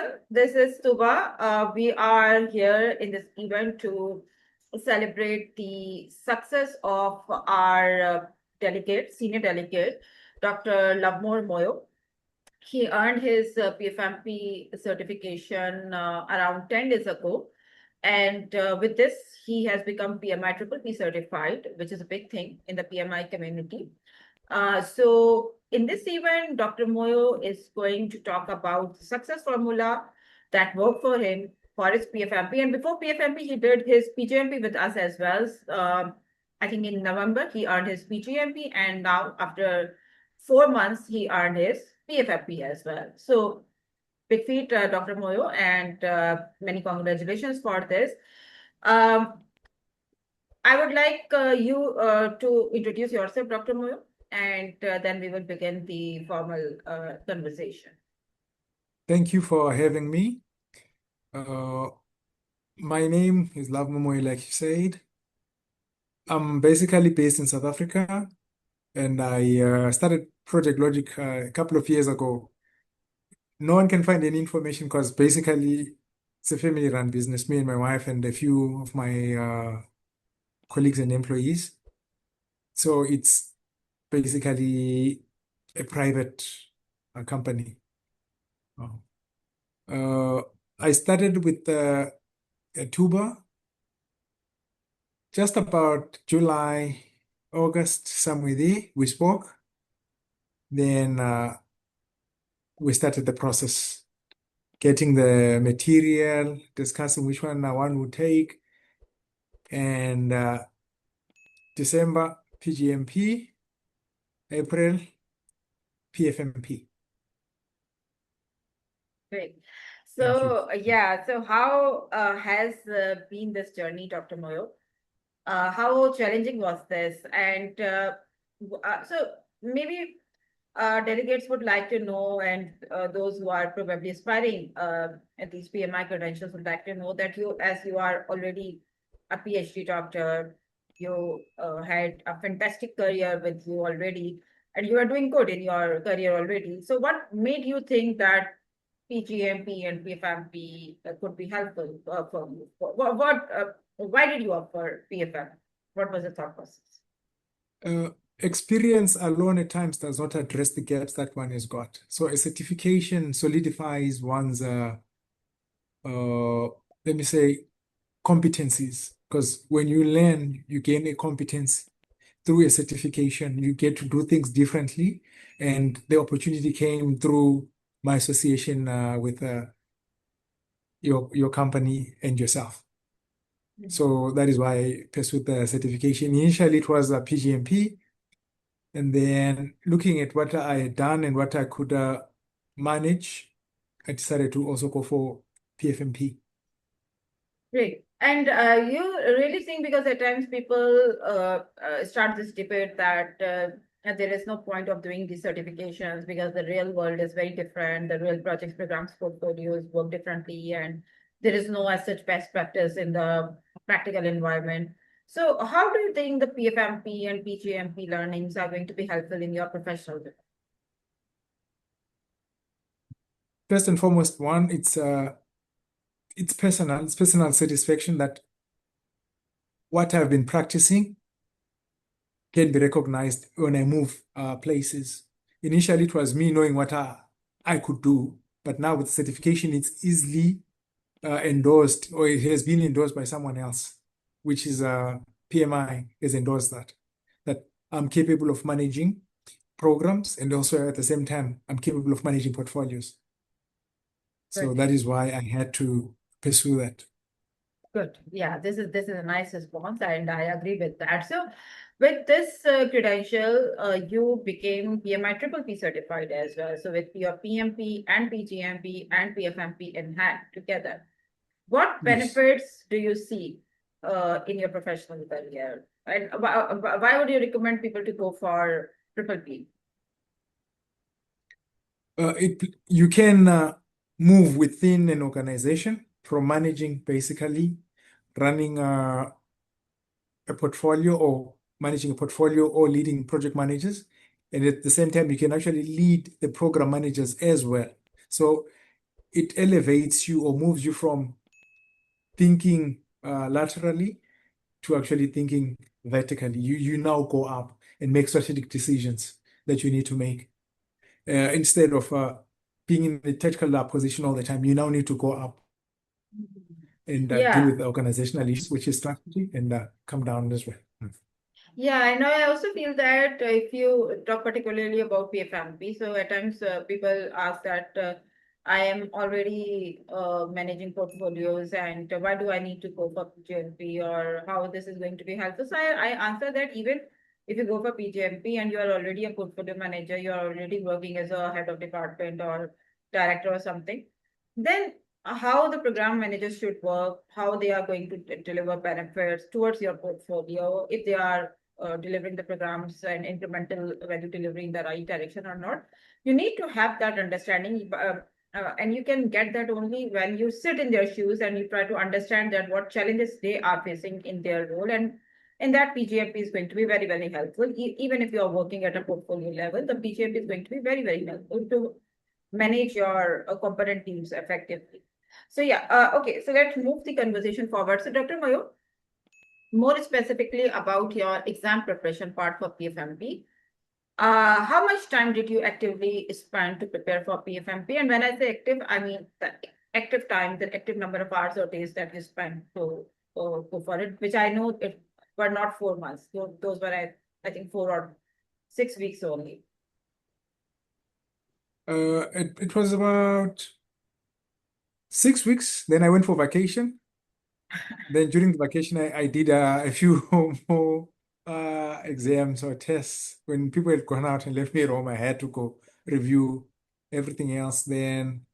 everyone. This is Tuba. We are here in this event to celebrate the success of our delegate, senior delegate, Dr. Lovemore Moyo. He earned his PfMP certification around 10 days ago. And with this, he has become PMI-PPP certified, which is a big thing in the PMI community. So in this event, Dr. Moyo is going to talk about the success formula that worked for him for his PfMP. And before PfMP, he did his PGMP with us as well. I think in November, he earned his PGMP. And now after 4 months, he earned his PfMP as well. So big feat, Dr. Moyo, and many congratulations for this. I would like you to introduce yourself, Dr. Moyo, and then we will begin the formal conversation. Thank you for having me. My name is Lovemore Moyo, like you said. I'm basically based in South Africa, and I started Project Logic a couple of years ago. No one can find any information because basically it's a family-run business, me and my wife and a few of my colleagues and employees. So it's basically a private company. I started with a tuber just about July, August, somewhere there. We spoke. Then we started the process, getting the material, discussing which one would take. And December, PGMP, April, PfMP. Great. So, yeah, so how has been this journey, Dr. Moyo? How challenging was this? And so maybe delegates would like to know, and those who are probably aspiring at these PMI credentials would like to know that you, as you are already a PhD doctor, you had a fantastic career with you already, and you are doing good in your career already. So what made you think that PGMP and PfMP could be helpful for you? Why did you opt for PfM? What was the thought process? Experience alone at times does not address the gaps that one has got. So a certification solidifies one's, let me say, competencies. Because when you learn, you gain a competence through a certification. You get to do things differently. And the opportunity came through my association with your company and yourself. So that is why I pursued the certification. Initially, it was a PGMP. And then looking at what I had done and what I could manage, I decided to also go for PfMP. Great. And you really think, because at times people start this debate that there is no point of doing these certifications because the real world is very different. The real projects, programs, portfolios work differently, and there is no as such best practice in the practical environment. So how do you think the PfMP and PGMP learnings are going to be helpful in your professional life? First and foremost, one, it's personal satisfaction that what I've been practicing can be recognized when I move places. Initially, it was me knowing what I could do, but now with certification, it's easily endorsed, or it has been endorsed by someone else, which is PMI has endorsed that I'm capable of managing programs, and also at the same time, I'm capable of managing portfolios. So Good. that is why I had to pursue that. Good. Yeah, this is a nice response, and I agree with that. So with this credential, you became PMI-PPP certified as well. So with your PMP and PGMP and PfMP in hand together, what benefits do you see in your professional career? And why would you recommend people to go for PPP? You can move within an organization from managing, basically running a portfolio or managing a portfolio or leading project managers. And at the same time, you can actually lead the program managers as well. So it elevates you or moves you from thinking laterally to actually thinking vertically. You now go up and make strategic decisions that you need to make. Instead of being in the tactical position all the time, you now need to go up and deal Yeah. with organizational issues, which is strategy, and come down as well. Yeah, I know. I also feel that if you talk particularly about PfMP, so at times people ask that I am already managing portfolios, and why do I need to go for PGMP, or how this is going to be helpful? So I answer that even if you go for PGMP and you are already a portfolio manager, you are already working as a head of department or director or something, then how the program managers should work, how they are going to deliver benefits towards your portfolio, if they are delivering the programs and incremental value delivery in the right direction or not. You need to have that understanding, and you can get that only when you sit in their shoes and you try to understand that what challenges they are facing in their role. And in that, PGMP is going to be very, very helpful. Even if you are working at a portfolio level, the PGMP is going to be very, very helpful to manage your component teams effectively. So yeah, okay, so let's move the conversation forward. So Dr. Moyo, more specifically about your exam preparation part for PfMP. How much time did you actively spend to prepare for PfMP? And when I say active, I mean the active time, the active number of hours or days that you spent to go for it, which I know it were not 4 months. Those were, I think, 4 or 6 weeks only. It was about 6 weeks. Then I went for vacation. Then during the vacation, I did a few more exams or tests. When people had gone out and left me at home, I had to go review everything else. Then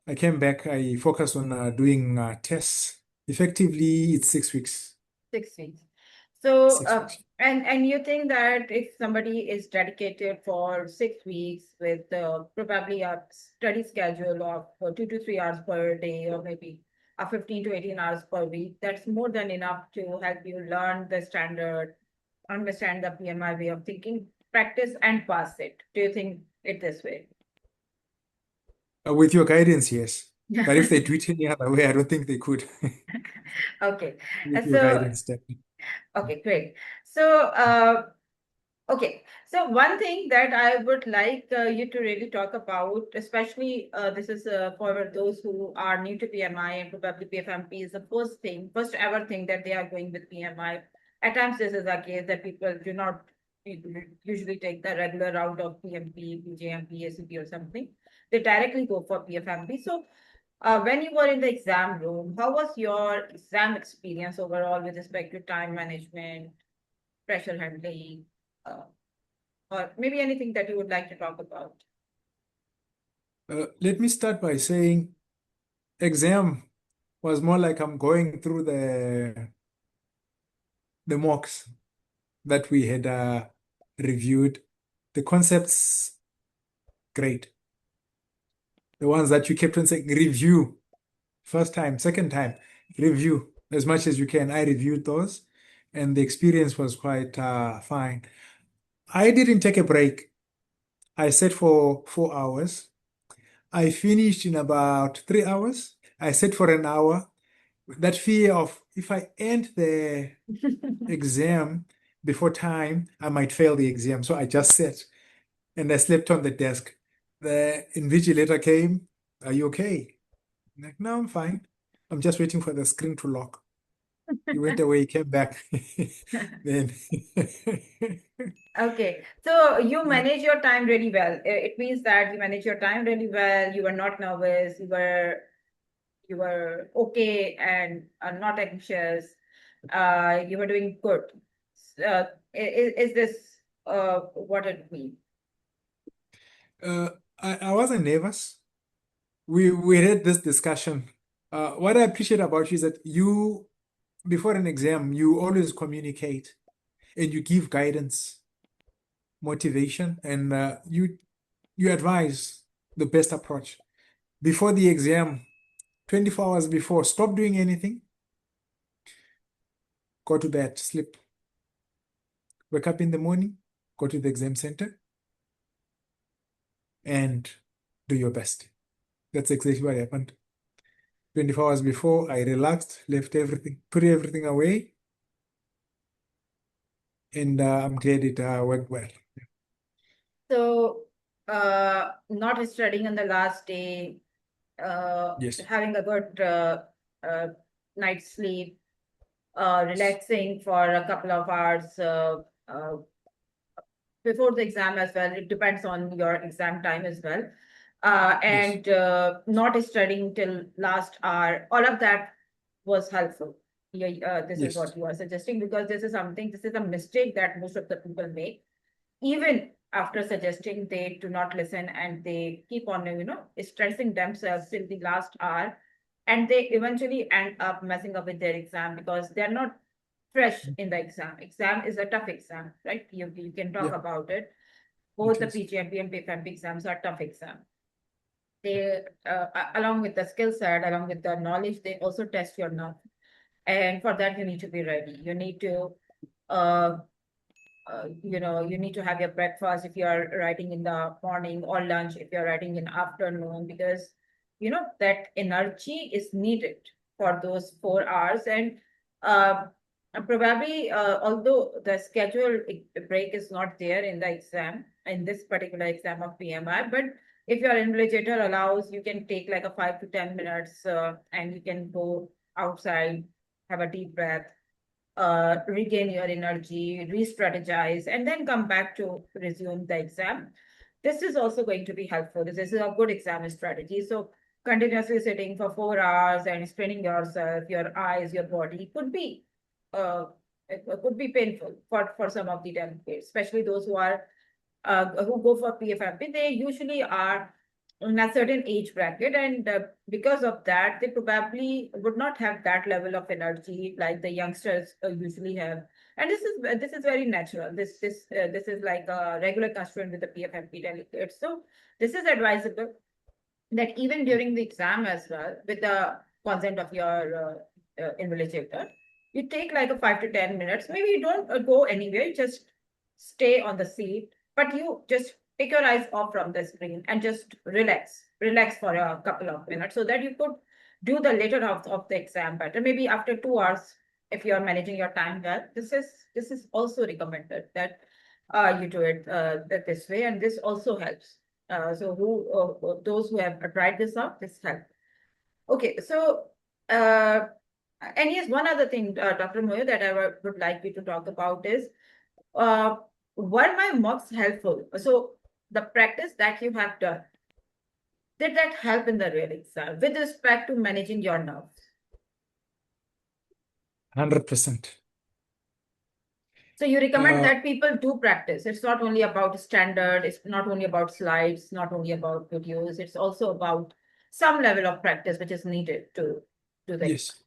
I came back. I focused on doing tests. Effectively, it's 6 weeks. 6 weeks. So, 6 weeks. and you think that if somebody is dedicated for 6 weeks with probably a study schedule of 2 to 3 hours per day, or maybe a 15 to 18 hours per week, that's more than enough to help you learn the standard, understand the PMI way of thinking, practice and pass it. Do you think it this way? With your guidance, yes. But if they do it any other way, I don't think they could. Okay. With your So, guidance, definitely. okay, great. So, okay, so one thing that I would like you to really talk about, especially this is for those who are new to PMI and probably PfMP is the first ever thing that they are going with PMI. At times, this is a case that people do not usually take the regular route of PMP, PJMP, ACP or something. They directly go for PfMP. So when you were in the exam room, how was your exam experience overall with respect to time management, pressure handling, uh, or maybe anything that you would like to talk about? Let me start by saying exam was more like I'm going through the mocks that we had reviewed. The concepts, great. The ones that you kept on saying, review, first time, second time, review as much as you can. I reviewed those, and the experience was quite fine. I didn't take a break. I sat for 4 hours. I finished in about 3 hours. I sat for an hour. That fear of if I end the exam before time, I might fail the exam. So I just sat and I slept on the desk. The invigilator came. Are you okay? I'm like, no, I'm fine. I'm just waiting for the screen to lock. He went away, he came back. Then Okay, so you manage your time really well. It means that you manage your time really well. You were not nervous. You were okay and not anxious. You were doing good. Is this what it means? I wasn't nervous. We had this discussion. What I appreciate about you is that you, before an exam, you always communicate and you give guidance, motivation, and you advise the best approach. Before the exam, 24 hours before, stop doing anything, go to bed, sleep, wake up in the morning, go to the exam center, and do your best. That's exactly what happened. 24 hours before, I relaxed, left everything, put everything away, and I'm glad it worked well. So, not studying on the last day, Yes. having a good night's sleep, relaxing for a couple of hours before the exam as well. It depends on your exam time as well. And not studying till last hour, all of that was helpful. Yeah, this is what you are suggesting, because this is a mistake that most of the people make. Even after suggesting, they do not listen and they keep on, stressing themselves till the last hour. And they eventually end up messing up with their exam because they're not fresh in the exam. Exam is a tough exam, right? You can talk about it. Both the PGMP and PfMP exams are tough exams. They, along with the skill set, along with the knowledge, they also test your knowledge. And for that, you need to be ready. You need to, you need to have your breakfast if you are writing in the morning, or lunch if you're writing in afternoon, because, that energy is needed for those 4 hours. And probably, although the scheduled break is not there in the exam, in this particular exam of PMI, but if your invigilator allows, you can take like a 5 to 10 minutes and you can go outside, have a deep breath, regain your energy, re-strategize, and then come back to resume the exam. This is also going to be helpful. This is a good exam strategy. So continuously sitting for 4 hours and straining yourself, your eyes, your body could be it could be painful for some of the delegates, especially those who are who go for PfMP. They usually are in a certain age bracket, and because of that, they probably would not have that level of energy like the youngsters usually have. And this is very natural. This is like a regular constituent with the PfMP delegates. So this is advisable that even during the exam as well, with the consent of your invigilator, you take like a 5 to 10 minutes. Maybe you don't go anywhere, you just stay on the seat, but you just take your eyes off from the screen and just relax for a couple of minutes, so that you could do the later half of the exam better. Maybe after 2 hours, if you are managing your time well. This is also recommended that you do it this way, and this also helps. So those who have tried this out, this helps. Okay, so and yes, one other thing, Dr. Moyo, that I would like you to talk about is, were my mocks helpful? So the practice that you have done, did that help in the real exam with respect to managing your nerves? 100%. So you recommend that people do practice. It's not only about standard, it's not only about slides, not only about videos, it's also about some level of practice which is needed to do that. Yes.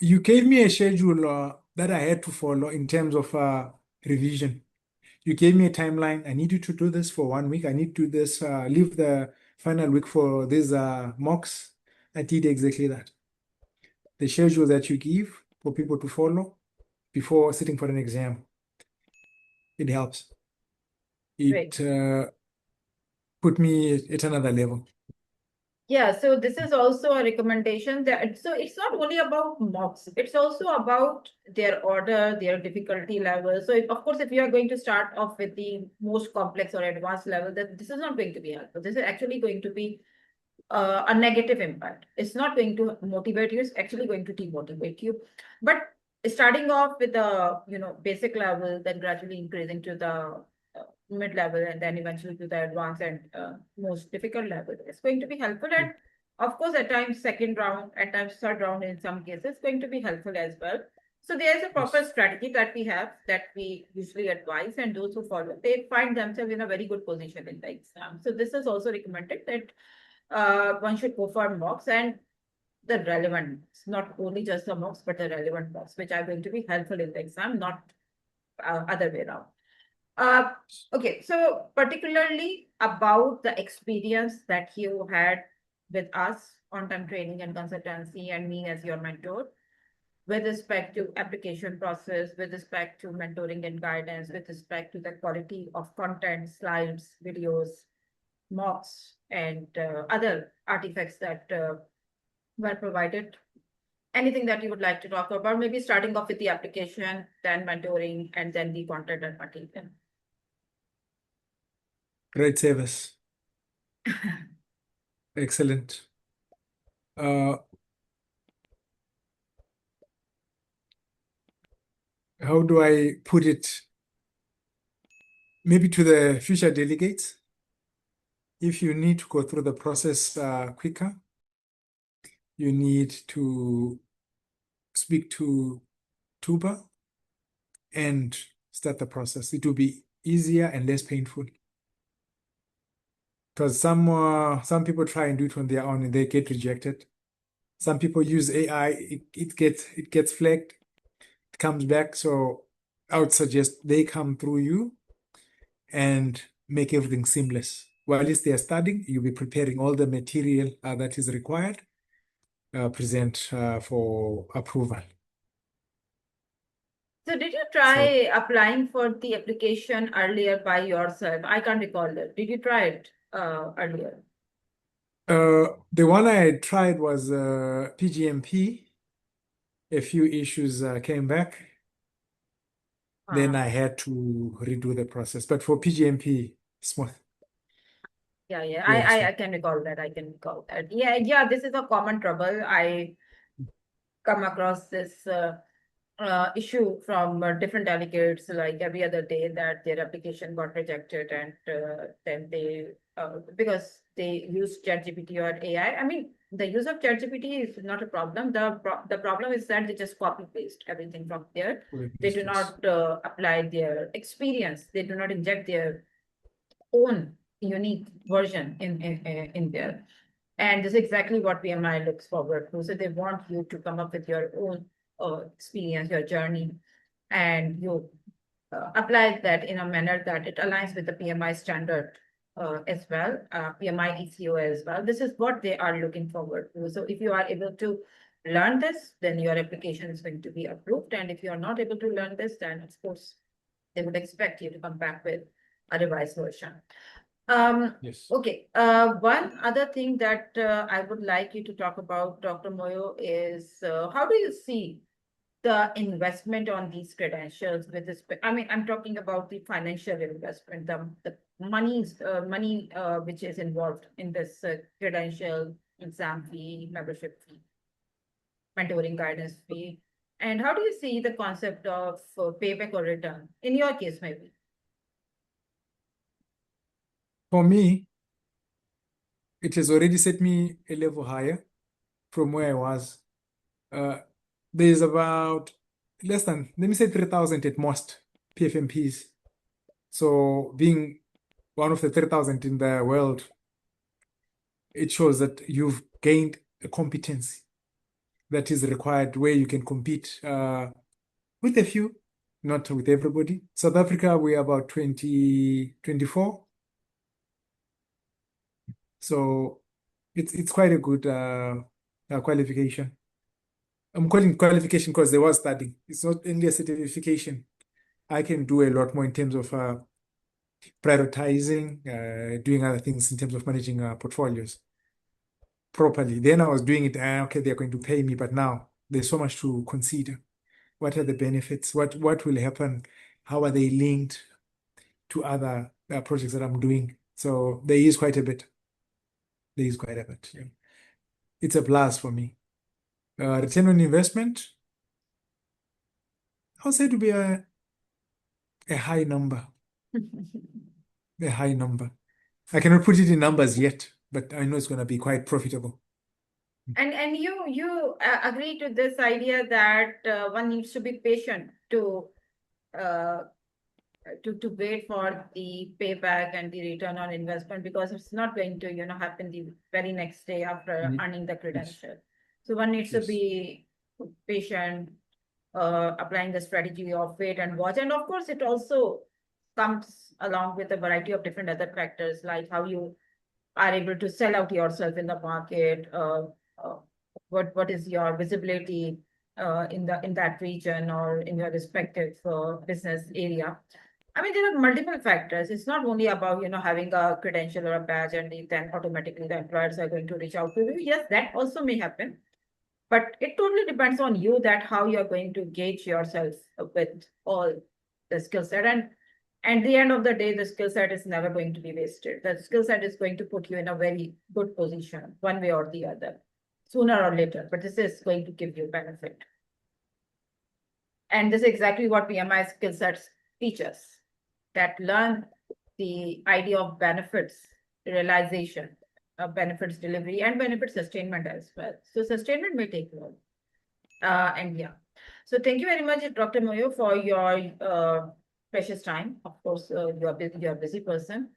You gave me a schedule that I had to follow in terms of revision. You gave me a timeline. I need you to do this for 1 week. I need to do this, leave the final week for these mocks. I did exactly that. The schedule that you give for people to follow before sitting for an exam, it helps. It put me at another level. Yeah, so this is also a recommendation that, so it's not only about mocks, it's also about their order, their difficulty level. So of course, if you are going to start off with the most complex or advanced level, then this is not going to be helpful. This is actually going to be a negative impact. It's not going to motivate you, it's actually going to demotivate you. But starting off with the basic level, then gradually increasing to the mid-level, and then eventually to the advanced and most difficult level, it's going to be helpful. And of course, at times second round, at times third round, in some cases, going to be helpful as well. So there's a proper strategy that we have, that we usually advise, and those who follow, they find themselves in a very good position in the exam. So this is also recommended that one should go for mocks, and the relevant mocks, not only just the mocks, but the relevant mocks, which are going to be helpful in the exam, not other way around. Okay, so particularly about the experience that you had with us, on-time training and consultancy, and me as your mentor, with respect to application process, with respect to mentoring and guidance, with respect to the quality of content, slides, videos, mocks and other artifacts that were provided. Anything that you would like to talk about? Maybe starting off with the application, then mentoring, and then the content and material. Great service. Excellent. How do I put it? Maybe to the future delegates, if you need to go through the process quicker, you need to speak to Tuba and start the process. It will be easier and less painful. Because some people try and do it on their own and they get rejected. Some people use AI, it gets flagged, it comes back. So I would suggest they come through you and make everything seamless. While they are studying, you'll be preparing all the material that is required, present for approval. So did you try applying for the application earlier by yourself? I can't recall it. Did you try it earlier? The one I tried was PGMP. A few issues came back. Then I had to redo the process. But for PGMP, smooth. Yeah, I can recall that. I can recall that. Yeah, this is a common trouble. I come across this issue from different delegates like every other day, that their application got rejected, and then they because they use ChatGPT or AI. I mean, the use of ChatGPT is not a problem. The problem is that they just copy paste everything from there. They do not apply their experience. They do not inject their own unique version in there. And this is exactly what PMI looks forward to. So they want you to come up with your own experience, your journey, and you apply that in a manner that it aligns with the PMI standard as well, PMI-ECO as well. This is what they are looking forward to. So if you are able to learn this, then your application is going to be approved. And if you are not able to learn this, then of course, they would expect you to come back with a revised version. Yes. Okay. One other thing that I would like you to talk about, Dr. Moyo, is how do you see the investment on these credentials with this? I mean, I'm talking about the financial investment, the money which is involved in this credential, exam fee, membership fee, mentoring guidance fee. And how do you see the concept of payback or return in your case, maybe? For me, it has already set me a level higher from where I was. There's about less than, let me say 3,000 at most PfMPs. So being one of the 3,000 in the world, it shows that you've gained a competency that is required where you can compete with a few, not with everybody. South Africa, we are about 24. So it's quite a good qualification. I'm calling it qualification because they were studying. It's not only a certification. I can do a lot more in terms of prioritizing, doing other things in terms of managing portfolios properly. Then I was doing it, okay, they're going to pay me, but now there's so much to consider. What are the benefits? What will happen? How are they linked to other projects that I'm doing? So there is quite a bit. There is quite a bit. Yeah. It's a plus for me. Return on investment, I would say to be a high number. A high number. I cannot put it in numbers yet, but I know it's going to be quite profitable. And you agree to this idea that one needs to be patient to wait for the payback and the return on investment, because it's not going to happen the very next day after earning the credential. Yes. So one needs to be patient, applying the strategy of wait and watch. And of course, it also comes along with a variety of different other factors, like how you are able to sell out yourself in the market, what is your visibility in that region or in your respective business area. I mean, there are multiple factors. It's not only about, having a credential or a badge and then automatically the employers are going to reach out to you. Yes, that also may happen. But it totally depends on you that how you're going to gauge yourself with all the skill set. And at the end of the day, the skill set is never going to be wasted. The skill set is going to put you in a very good position, one way or the other, sooner or later. But this is going to give you benefit. And this is exactly what PMI skill sets teach us, that learn the idea of benefits realization, benefits delivery, and benefit sustainment as well. So sustainment may take long. And yeah. So thank you very much, Dr. Moyo, for your precious time. Of course, you're a busy person.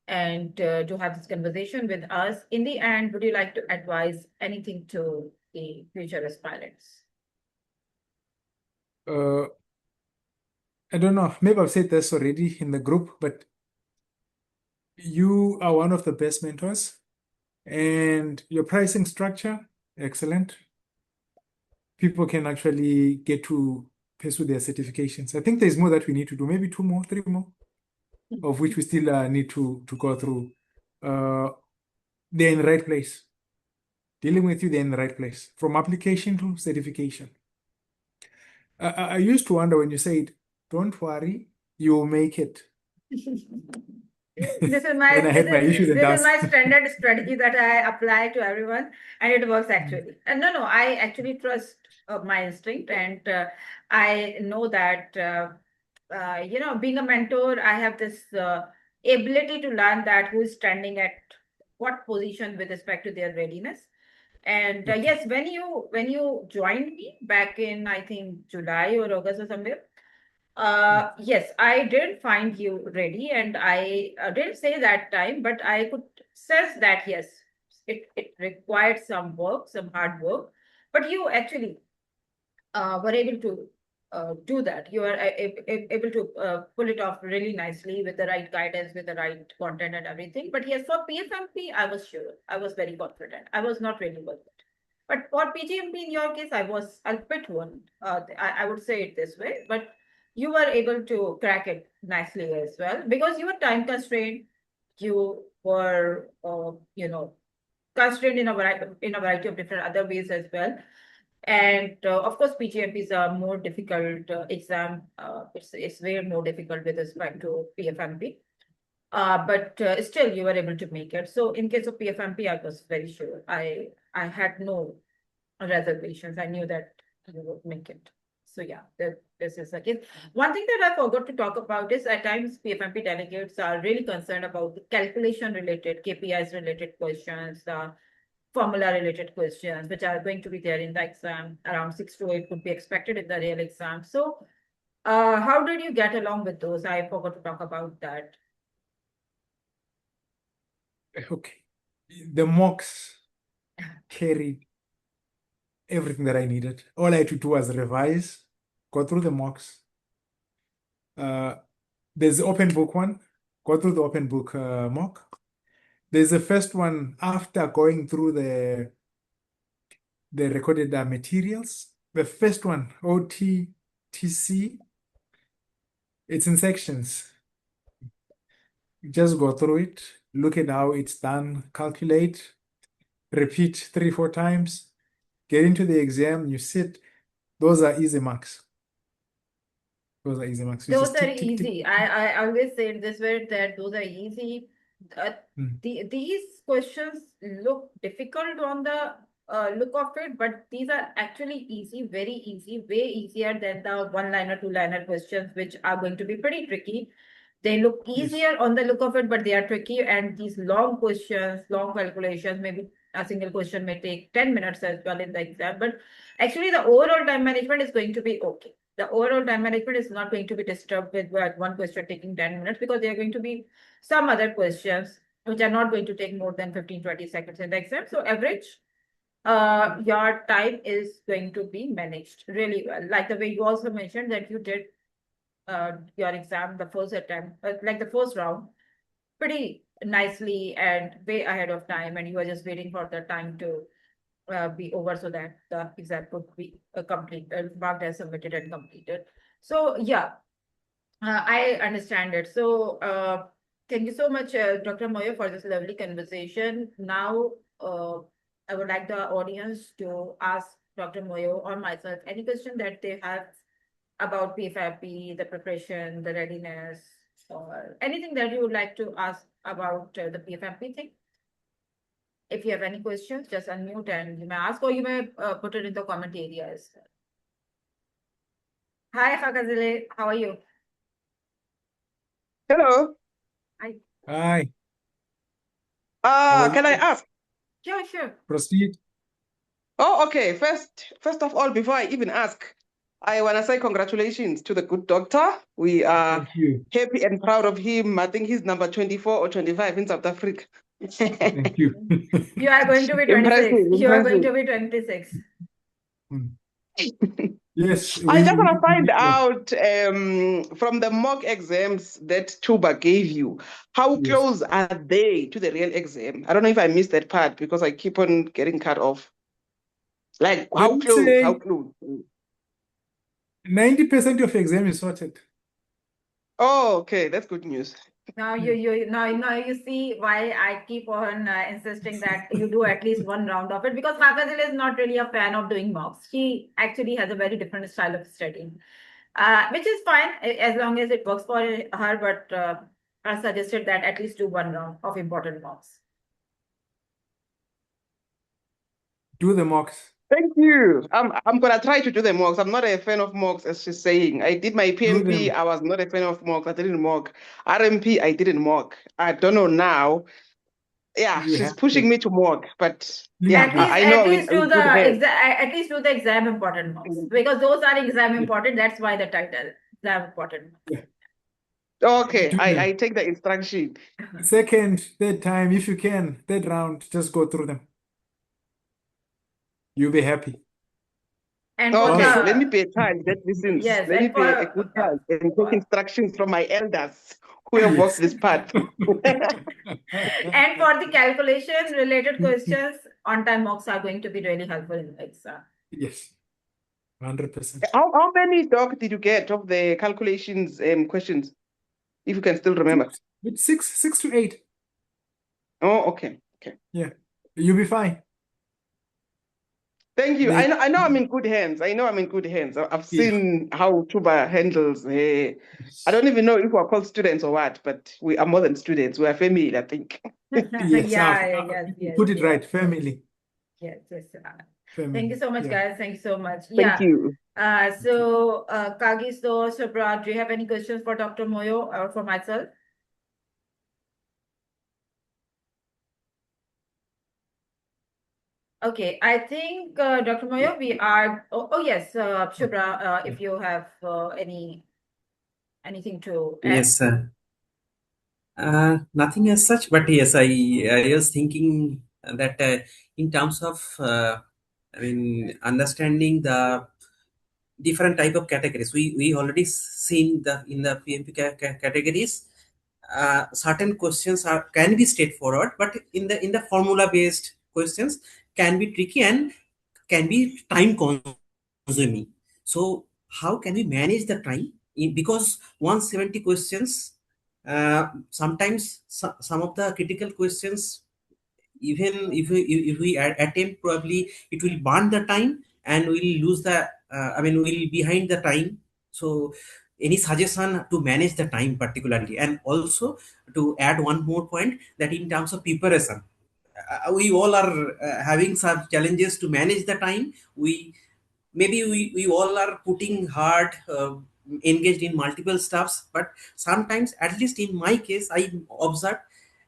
And to have this conversation with us. In the end, would you like to advise anything to the future aspirants? I don't know, maybe I've said this already in the group, but you are one of the best mentors, and your pricing structure, excellent. People can actually get to pursue their certifications. I think there's more that we need to do, maybe 2 more, 3 more, of which we still need to go through. They're in the right place. Dealing with you, they're in the right place, from application to certification. I used to wonder when you said, "Don't worry, you'll make it." This is my When I had my issues and this is doubts. my standard strategy that I apply to everyone, and it works actually. And no, I actually trust my instinct, and I know that being a mentor, I have this ability to learn that who is standing at what position with respect to their readiness. And Okay. yes, when you joined me back in, I think, July or August or somewhere, yes, I did find you ready, and I didn't say that time, but I could sense that yes, it required some work, some hard work, but you actually were able to do that. You are able to pull it off really nicely with the right guidance, with the right content and everything. But yes, for PFMP, I was sure. I was very confident. I was not really worried. But for PGMP, in your case, I was a bit one. I would say it this way, but you were able to crack it nicely as well because you were time constrained. You were, constrained in a variety of different other ways as well. And of course, PGMP is a more difficult exam. It's way more difficult with respect to PFMP. But still, you were able to make it. So in case of PFMP, I was very sure. I had no reservations. I knew that you would make it. So yeah, this is the case. One thing that I forgot to talk about is at times PFMP delegates are really concerned about the calculation related, KPIs related questions, formula related questions, which are going to be there in the exam. Around 6 to 8 could be expected in the real exam. So how did you get along with those? I forgot to talk about that. Okay. The mocks carried everything that I needed. All I had to do was revise, go through the mocks. There's the open book one, go through the open book mock. There's the first one after going through the recorded materials. The first one, OTTC, it's in sections. Just go through it, look at how it's done, calculate, repeat 3, 4 times, get into the exam, you sit. Those are easy marks. Those are easy marks. You Those just are tick, tick, tick. easy. I always say it this way that those are easy. These questions look difficult on the look of it, but these are actually easy, very easy, way easier than the one-liner, two-liner questions, which are going to be pretty tricky. They look easier on the look of it, but they are tricky. And these long questions, long calculations, maybe a single question may take 10 minutes as well in the exam. But actually, the overall time management is going to be okay. The overall time management is not going to be disturbed with one question taking 10 minutes because there are going to be some other questions which are not going to take more than 15-20 seconds in the exam. So average, your time is going to be managed really well. Like the way you also mentioned that you did your exam, the first attempt, like the first round, pretty nicely and way ahead of time, and you were just waiting for the time to be over so that the exam could be completed, marked as submitted and completed. So yeah, I understand it. So, thank you so much, Dr. Moyo, for this lovely conversation. Now, I would like the audience to ask Dr. Moyo or myself any question that they have about PfMP, the preparation, the readiness, or anything that you would like to ask about the PfMP thing. If you have any questions, just unmute and you may ask, or you may put it in the comment areas. Hi, 𝗂𝗂𝗍𝗔𝗕𝗓, how are you? Hello. Hi. Hi. How are Can I you? ask? Sure. Proceed. Oh, okay. First of all, before I even ask, I want to say congratulations to the good doctor. We are Thank you. happy and proud of him. I think he's number 24 or 25 in South Africa. Thank you. You are going to be 26. Impressive, You are going impressive. to be 26. Yes, I just want to we find did that. out from the mock exams that Tuba gave you, how Yes. close are they to the real exam? I don't know if I missed that part because I keep on getting cut off. Like, I how would close? say How close? 90% of exam is sorted. Oh, okay. That's good news. Now you see why I keep on insisting that you do at least one round of it, because 𝗂𝗂𝗍𝗔𝗕 is not really a fan of doing mocks. She actually has a very different style of studying, which is fine as long as it works for her. But I suggested that at least do one round of important mocks. Do the mocks. Thank you. I'm gonna try to do the mocks. I'm not a fan of mocks, as she's saying. I did my Do PMP. them. I was not a fan of mocks. I didn't mock. RMP, I didn't mock. I don't know now. Yeah, You she's have pushing to. me to mock, but Please yeah, do. I know At I'm least do in the good hands. at least do the exam important mocks, because those are exam important. That's why the title exam important. Yeah. Okay, Do them. I take the instruction. Second, third time, if you can, third round, just go through them. You'll be happy. And for Okay, Also, let me the be a child that listens. yes, Let me and be a good child and take instructions from my elders who have walked this path. and for the calculation related questions, on-time mocks are going to be really helpful in the exam. Yes, 100%. How many, Doc, did you get of the calculations questions, if you can still remember? It's 6 to 8. Oh, okay. Yeah, you'll be fine. Thank you. They- I know I'm in good hands. I'm in good hands. I've Yeah. seen how Tuba handles. I don't even know if we're called students or what, but we are more than students. We are family, I think. Yes, Yes. put it right, family. Yes. Family. Thank you so much, Yeah. guys. Thank you so much. Thank you. So, Kagiso, Shubhra, do you have any questions for Dr. Moyo or for myself? Okay, I think Dr. Moyo, we are. Oh yes, Shubhra, if you have anything to add. Yes, nothing as such, but yes, I was thinking that in terms of, understanding the different type of categories, we already seen the in the PMP categories, certain questions can be straightforward, but in the formula based questions can be tricky and can be time consuming. So how can we manage the time? Because 170 questions, sometimes some of the critical questions, even if we attempt, probably it will burn the time and we'll lose the we'll be behind the time. So any suggestion to manage the time particularly, and also to add one more point, that in terms of preparation, we all are having some challenges to manage the time. We all are putting hard, engaged in multiple stuffs, but sometimes, at least in my case, I observed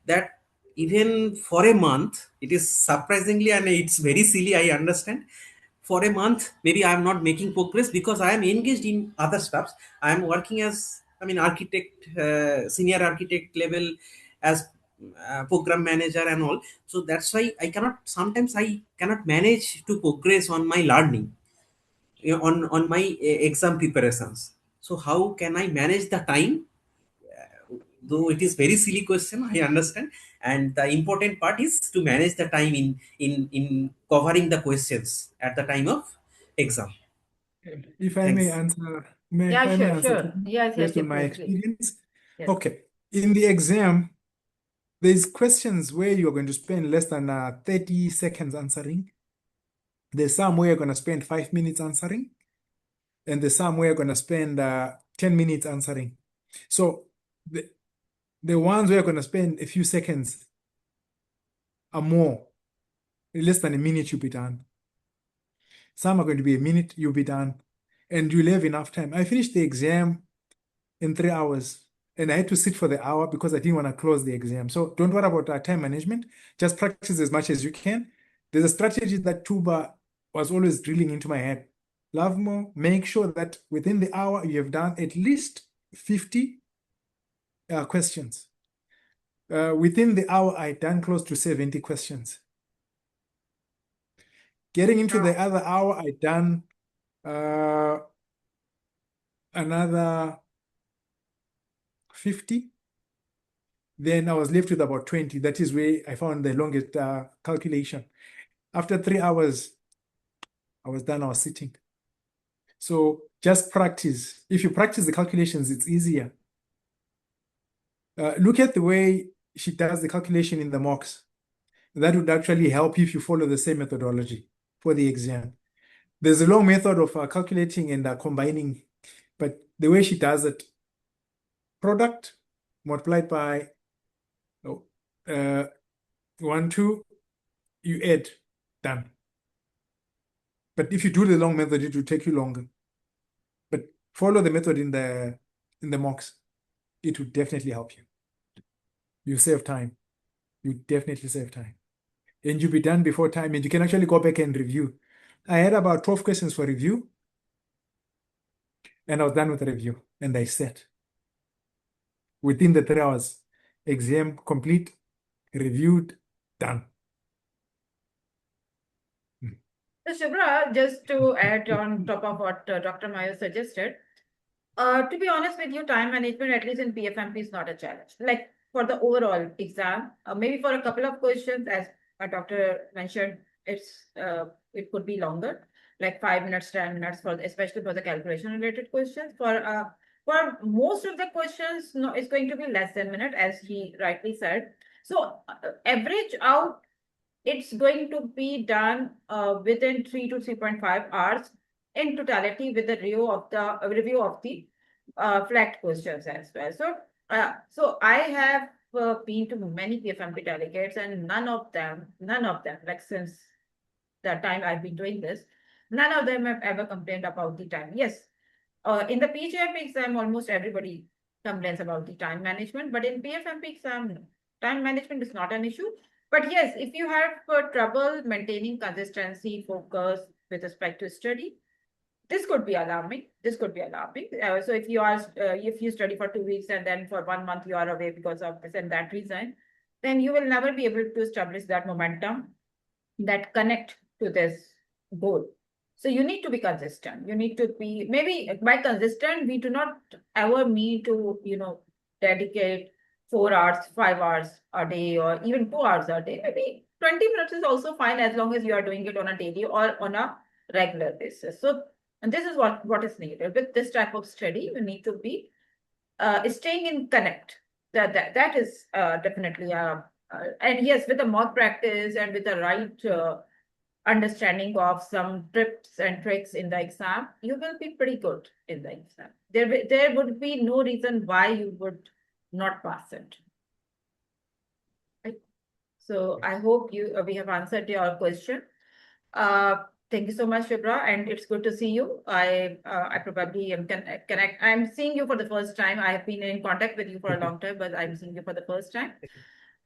that even for a month, it is surprisingly, and it's very silly, I understand, for a month maybe I'm not making progress because I am engaged in other stuffs. I am working as architect, senior architect level, as program manager and all. So that's why I cannot manage to progress on my learning, on my exam preparations. So how can I manage the time? Though it is very silly question, I understand, and the important part is to manage the time in covering the questions at the time of exam. If I may Thanks. answer May Yeah, I sure, answer sure. Yes, based yes, on my please, please. experience? Yes. Okay. In the exam, there's questions where you're going to spend less than 30 seconds answering. There's some where you're going to spend 5 minutes answering. And there's some where you're going to spend 10 minutes answering. So the ones where you're going to spend a few seconds or more, less than a minute, you'll be done. Some are going to be a minute, you'll be done. And you'll have enough time. I finished the exam in 3 hours. And I had to sit for the hour because I didn't want to close the exam. So don't worry about time management. Just practice as much as you can. There's a strategy that Tuba was always drilling into my head. Lovemore, make sure that within the hour you have done at least 50 questions. Within the hour, I done close to 70 questions. Getting into the other hour, I done another 50. Then I was left with about 20. That is where I found the longest calculation. After 3 hours, I was done, I was sitting. So just practice. If you practice the calculations, it's easier. Look at the way she does the calculation in the mocks. That would actually help if you follow the same methodology for the exam. There's a long method of calculating and combining, but the way she does it, product multiplied by 1, 2, you add, done. But if you do the long method, it will take you longer. But follow the method in the mocks. It will definitely help you. You save time. You definitely save time. And you'll be done before time, and you can actually go back and review. I had about 12 questions for review, and I was done with the review, and I sat. Within the 3 hours, exam complete, reviewed, done. So Shubhra, just to add on top of what Dr. Moyo suggested, to be honest with you, time management, at least in PfMP, is not a challenge. Like for the overall exam, maybe for a couple of questions, as a doctor mentioned, it could be longer, like 5 minutes, 10 minutes, especially for the calculation related questions. For most of the questions, no, it's going to be less than a minute, as he rightly said. So average out, it's going to be done within 3 to 3.5 hours in totality, with the review of the flat questions as well. So I have been to many PfMP delegates, and none of them, like since the time I've been doing this, none of them have ever complained about the time. Yes, in the PGMP exam, almost everybody complains about the time management, but in PfMP exam, no. Time management is not an issue. But yes, if you have trouble maintaining consistency, focus with respect to study, this could be alarming. So if you study for 2 weeks and then for 1 month you are away because of this and that reason, then you will never be able to establish that momentum that connect to this goal. So you need to be consistent. You need to be, maybe by consistent, we do not ever mean to, dedicate 4 hours, 5 hours a day, or even 2 hours a day. Maybe 20 minutes is also fine, as long as you are doing it on a daily or on a regular basis. So, and this is what is needed. With this type of study, you need to be staying in connect. That is definitely and yes, with the mock practice and with the right understanding of some tips and tricks in the exam, you will be pretty good in the exam. There would be no reason why you would not pass it. Right? So I hope we have answered your question. Thank you so much, Shubhra, and it's good to see you. I probably am connect. I'm seeing you for the first time. I have been in contact with you for a long time, but I'm seeing you for the first time.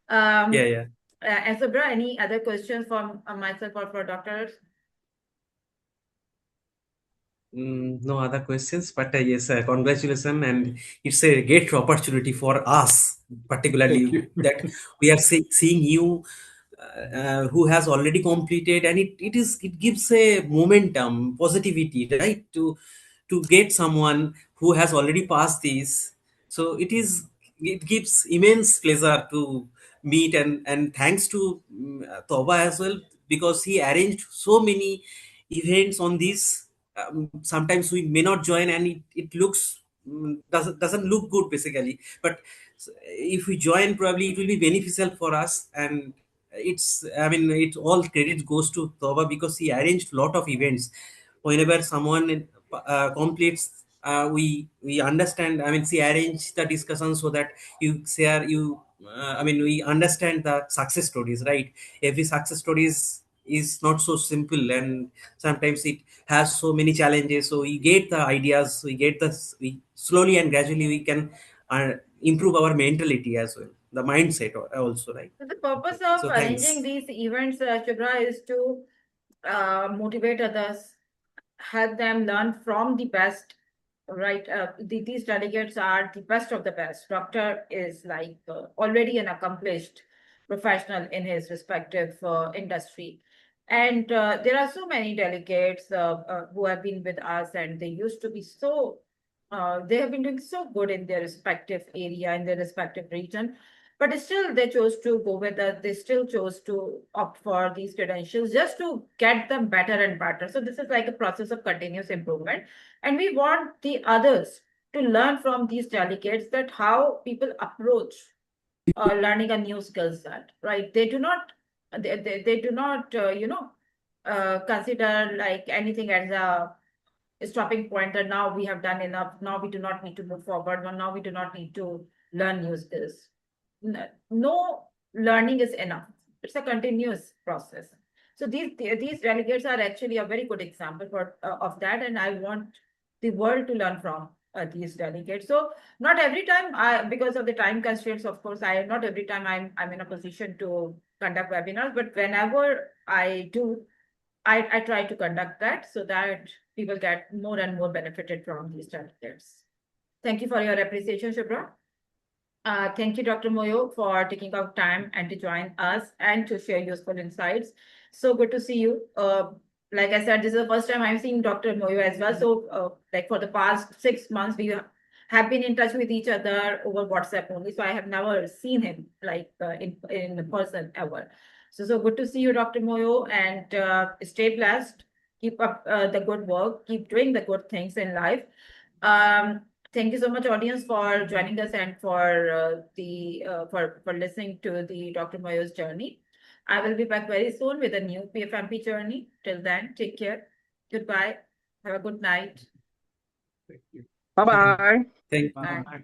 Yeah. And Shubhra, any other questions from myself or for doctors? No other questions, but yes, congratulations, and it's a great opportunity for us, particularly that we are seeing you who has already completed, and it gives a momentum, positivity, right, to get someone who has already passed this. So it gives immense pleasure to meet, and thanks to Toba as well, because he arranged so many events on this sometimes we may not join, and it looks doesn't look good basically. But if we join, probably it will be beneficial for us. And I mean, it all credit goes to Toba, because he arranged a lot of events. Whenever someone completes, we understand. I mean, she arranged the discussion so that you share I mean, we understand the success stories, right? Every success story is not so simple, and sometimes it has so many challenges. So we get the ideas, we slowly and gradually we can improve our mentality as well, the mindset also, right? So the purpose of So arranging thanks. these events, 𝗔𝗕𝗓, is to motivate others, help them learn from the best, right? These delegates are the best of the best. Doctor is like already an accomplished professional in his respective industry. And there are so many delegates who have been with us, and they used to be so, they have been doing so good in their respective area, in their respective region. But still, they chose to go with us. They still chose to opt for these credentials just to get them better and better. So this is like a process of continuous improvement. And we want the others to learn from these delegates that how people approach learning a new skill set, right? They do not, they do not, consider like anything as a stopping point that now we have done enough. Now we do not need to move forward. Now we do not need to learn new skills. No learning is enough. It's a continuous process. So these delegates are actually a very good example of that, and I want the world to learn from these delegates. So not every time, because of the time constraints, of course, not every time I'm in a position to conduct webinars, but whenever I do, I try to conduct that so that people get more and more benefited from these delegates. Thank you for your appreciation, 𝗔𝗕𝗓. Thank you, Dr. Moyo, for taking out time and to join us and to share useful insights. So good to see you. Like I said, this is the first time I'm seeing Dr. Moyo as well. So like for the past 6 months, we have been in touch with each other over WhatsApp only. So I have never seen him like in person ever. So good to see you, Dr. Moyo, and stay blessed. Keep up the good work. Keep doing the good things in life. Thank you so much, audience, for joining us and for for listening to the Dr. Moyo's journey. I will be back very soon with a new PfMP journey. Till then, take care. Goodbye. Have a good night. Thank you. Bye-bye. Thank you. Bye. Bye.